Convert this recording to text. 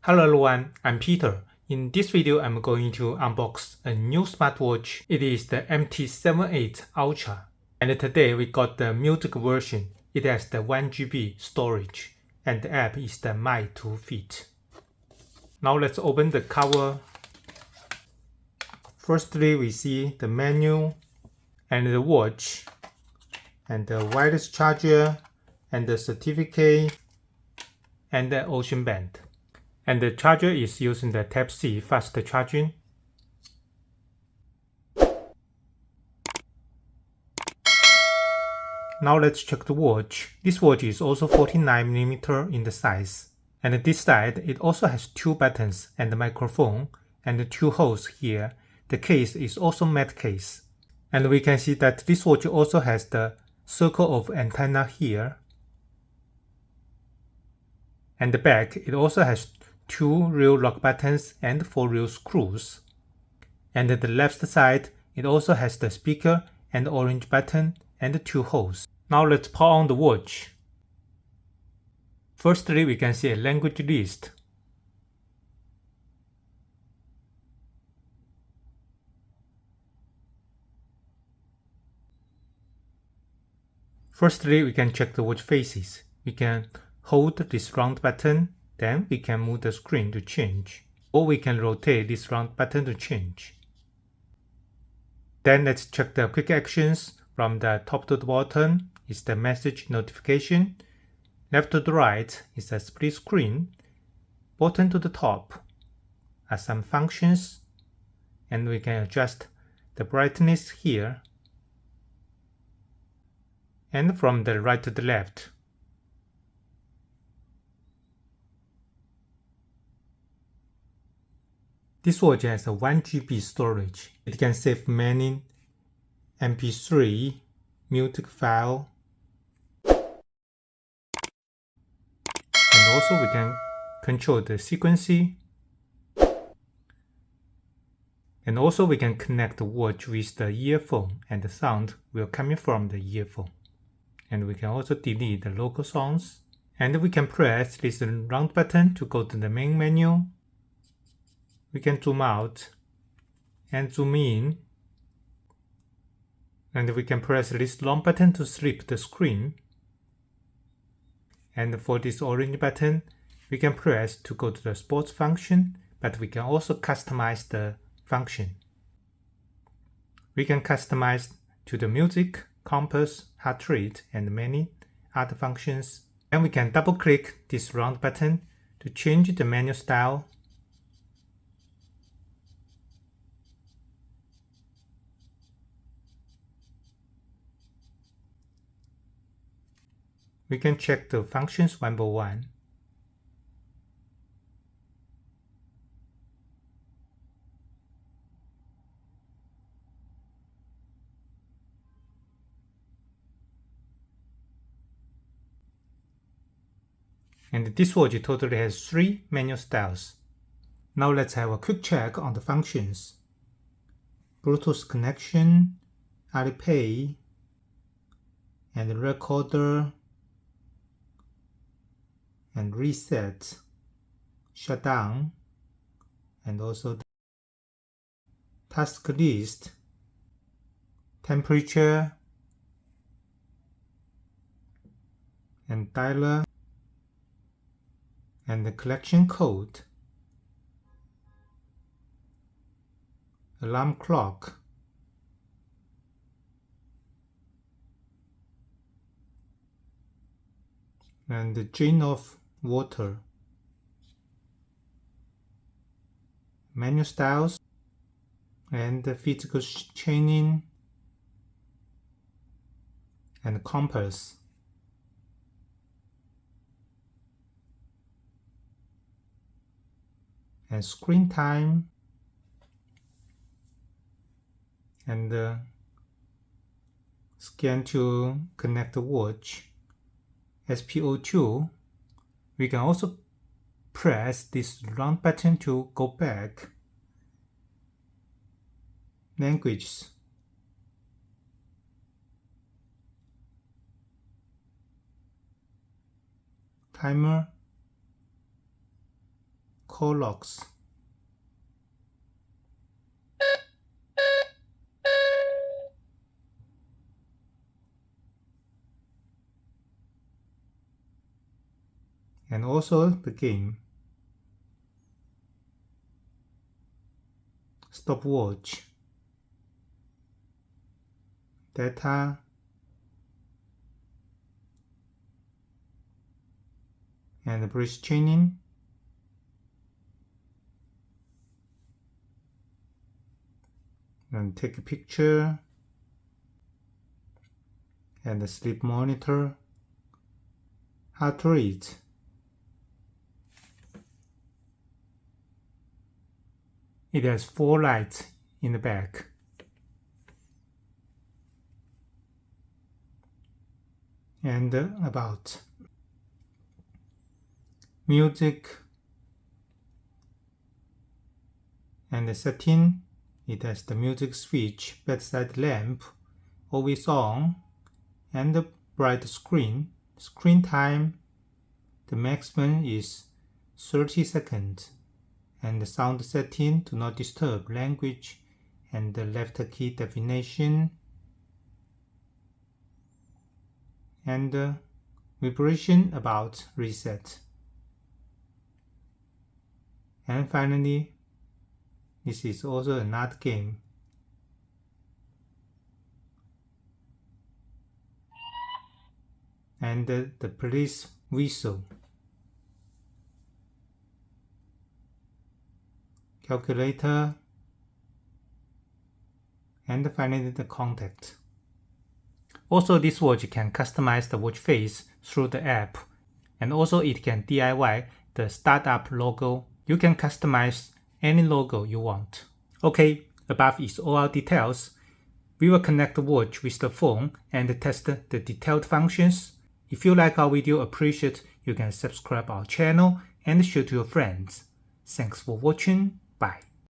Hello everyone, I'm Peter. In this video, I'm going to unbox a new smartwatch. It is the MT78 Ultra. And today we got the music version. It has the 1GB storage and the app is the My 2 Fit. Now let's open the cover. Firstly, we see the menu and the watch and the wireless charger and the certificate and the ocean band. And the charger is using the Type-C fast charging. Now let's check the watch. This watch is also 49mm in the size. And this side, it also has 2 buttons and a microphone and 2 holes here. The case is also matte case. And we can see that this watch also has the circle of antenna here. And the back, it also has 2 real lock buttons and 4 real screws. And at the left side, it also has the speaker and orange button and 2 holes. Now let's power on the watch. Firstly, we can see a language list. Firstly, we can check the watch faces. We can hold this round button, then we can move the screen to change. Or we can rotate this round button to change. Then let's check the quick actions. From the top to the bottom is the message notification. Left to the right is a split screen. Bottom to the top are some functions. And we can adjust the brightness here. And from the right to the left. This watch has a 1GB storage. It can save many MP3 music file. And also we can control the frequency. And also we can connect the watch with the earphone and the sound will come from the earphone. And we can also delete the local songs. And we can press this round button to go to the main menu. We can zoom out and zoom in. And we can press this long button to flip the screen. And for this orange button, we can press to go to the sports function, but we can also customize the function. We can customize to the music, compass, heart rate, and many other functions. And we can double click this round button to change the menu style. We can check the functions one by one. And this watch totally has 3 menu styles. Now let's have a quick check on the functions. Bluetooth connection, Alipay, and recorder, and reset, shutdown, and also the task list, temperature, and dialer, and the collection code, alarm clock, and the drain of water, menu styles, and the physical chaining, and compass. And screen time, and scan to connect the watch. SPO2, we can also press this round button to go back. Languages, timer, call logs. And also the game. Stopwatch. Data. And the breath training. And take a picture. And the sleep monitor. Heart rate. It has 4 lights in the back. And about music and the setting. It has the music switch, bedside lamp, always on, and the bright screen. Screen time, the maximum is 30 seconds. And the sound setting, do not disturb, language, and the left key definition. And vibration about reset. And finally, this is also another game. And the police whistle. Calculator. And finally the contact. Also, this watch can customize the watch face through the app. And also it can DIY the startup logo. You can customize any logo you want. Okay, above is all our details. We will connect the watch with the phone and test the detailed functions. If you like our video, appreciate, you can subscribe our channel and share to your friends. Thanks for watching. Bye.